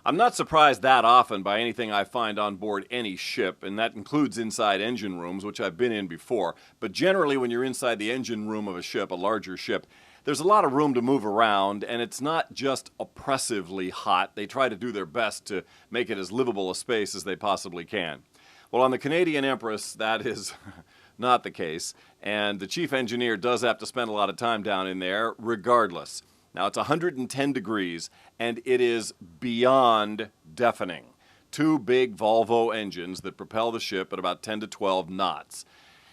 I'm not surprised that often by anything I find on board any ship, and that includes inside engine rooms, which I've been in before. But generally, when you're inside the engine room of a ship, a larger ship, there's a lot of room to move around, and it's not just oppressively hot. They try to do their best to make it as livable a space as they possibly can. Well, on the Canadian Empress, that is not the case, and the chief engineer does have to spend a lot of time down in there regardless. Now, it's 110 degrees, and it is beyond deafening. Two big Volvo engines that propel the ship at about 10 to 12 knots.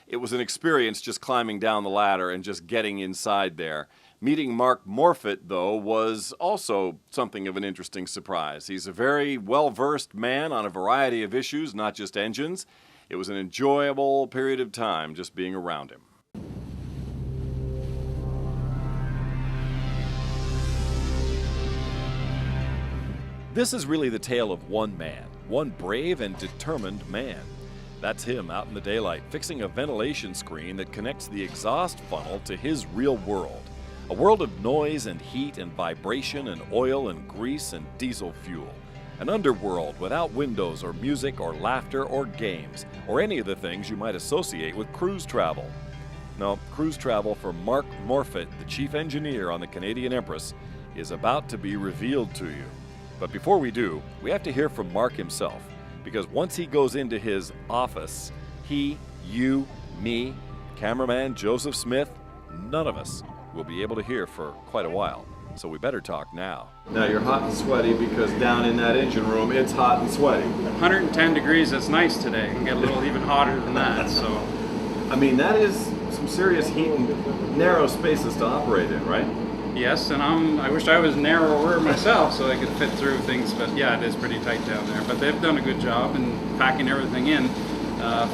It was an experience just climbing down the ladder and just getting inside there. Meeting Mark Morfitt, though, was also something of an interesting surprise. He's a very well-versed man on a variety of issues, not just engines. It was an enjoyable period of time just being around him. This is really the tale of one man, one brave and determined man. That's him out in the daylight, fixing a ventilation screen that connects the exhaust funnel to his real world. A world of noise and heat and vibration and oil and grease and diesel fuel. An underworld without windows or music or laughter or games, or any of the things you might associate with cruise travel. No, cruise travel for Mark Morfitt, the chief engineer on the Canadian Empress, is about to be revealed to you. But before we do, we have to hear from Mark himself, because once he goes into his office, he, you, me, cameraman Joseph Smith, none of us will be able to hear for quite a while. So we better talk now. Now you're hot and sweaty because down in that engine room, it's hot and sweaty. 110 degrees, that's nice today. It can get a little even hotter than that, so. I mean, that is some serious heat and narrow spaces to operate in, right? Yes, and I wish I was narrower myself so I could fit through things, but yeah, it is pretty tight down there. But they've done a good job in packing everything in.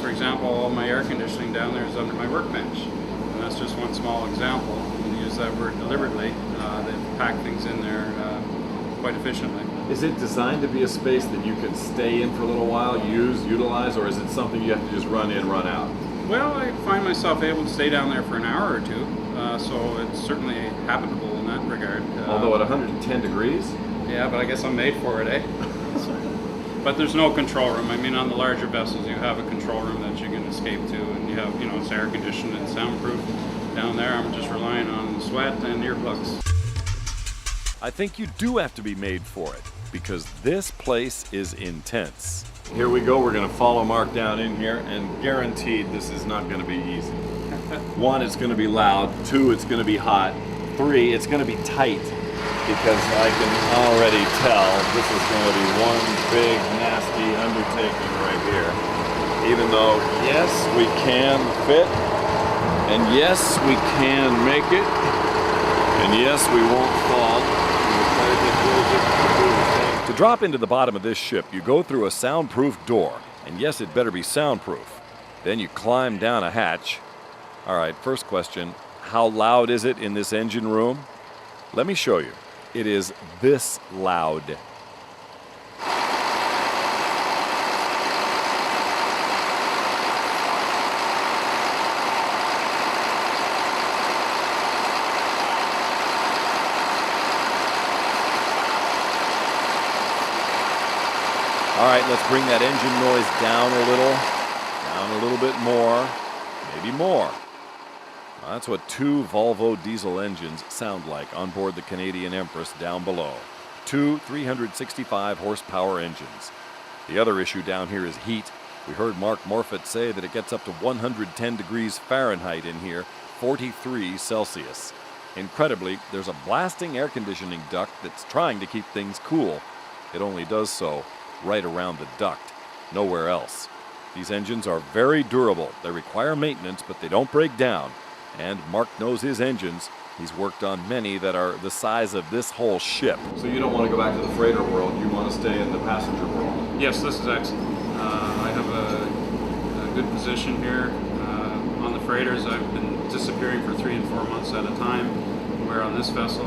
For example, all my air conditioning down there is under my workbench. And that's just one small example. And use that word deliberately. They've packed things in there quite efficiently. Is it designed to be a space that you can stay in for a little while, utilize, or is it something you have to just run in, run out? Well, I find myself able to stay down there for an hour or two, so it's certainly habitable in that regard. Although at 110 degrees? Yeah, but I guess I'm made for it, eh? But there's no control room. I mean, on the larger vessels, you have a control room that you can escape to, and you have, it's air conditioned and soundproof. Down there, I'm just relying on sweat and earplugs. I think you do have to be made for it, because this place is intense. Here we go, we're going to follow Mark down in here, and guaranteed this is not going to be easy. One, it's going to be loud. Two, it's going to be hot. Three, it's going to be tight, because I can already tell this is going to be one big, nasty undertaking right here. Even though, yes, we can fit, and yes, we can make it, and yes, we won't fall. To drop into the bottom of this ship, you go through a soundproof door, and yes, it better be soundproof. Then you climb down a hatch. All right, first question, how loud is it in this engine room? Let me show you. It is this loud. All right, let's bring that engine noise down a little bit more, maybe more. That's what two Volvo diesel engines sound like on board the Canadian Empress down below. Two 365 horsepower engines. The other issue down here is heat. We heard Mark Morfitt say that it gets up to 110 degrees Fahrenheit in here, 43 Celsius. Incredibly, there's a blasting air conditioning duct that's trying to keep things cool. It only does so right around the duct, nowhere else. These engines are very durable. They require maintenance, but they don't break down. And Mark knows his engines. He's worked on many that are the size of this whole ship. So you don't want to go back to the freighter world, you want to stay in the passenger world? Yes, this is excellent. I have a good position here. On the freighters, I've been disappearing for 3 and 4 months at a time, where on this vessel,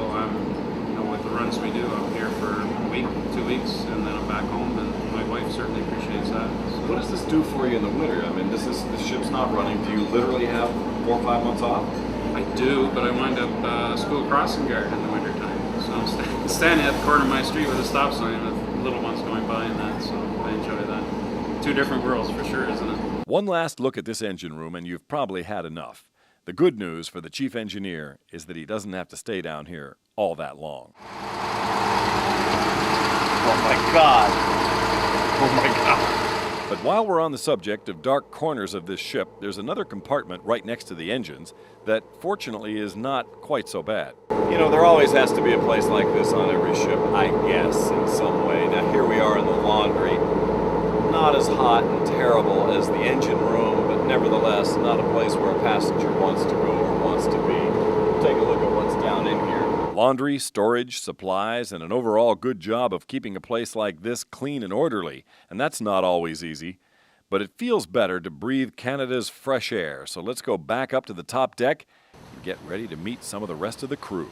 with the runs we do, I'm here for a week, 2 weeks, and then I'm back home, and my wife certainly appreciates that. So. What does this do for you in the winter? I mean, this ship's not running. Do you literally have 4 or 5 months off? I do, but I wind up school crossing guard in the wintertime. So I'm standing at the corner of my street with a stop sign with little ones going by and that, so I enjoy that. Two different worlds for sure, isn't it? One last look at this engine room, and you've probably had enough. The good news for the chief engineer is that he doesn't have to stay down here all that long. Oh my God! Oh my God! But while we're on the subject of dark corners of this ship, there's another compartment right next to the engines that fortunately is not quite so bad. You know, there always has to be a place like this on every ship, I guess, in some way. Now, here we are in the laundry. Not as hot and terrible as the engine room, but nevertheless not a place where a passenger wants to go or wants to be. Take a look at what's down in here. Laundry, storage, supplies, and an overall good job of keeping a place like this clean and orderly. And that's not always easy. But it feels better to breathe Canada's fresh air. So let's go back up to the top deck and get ready to meet some of the rest of the crew.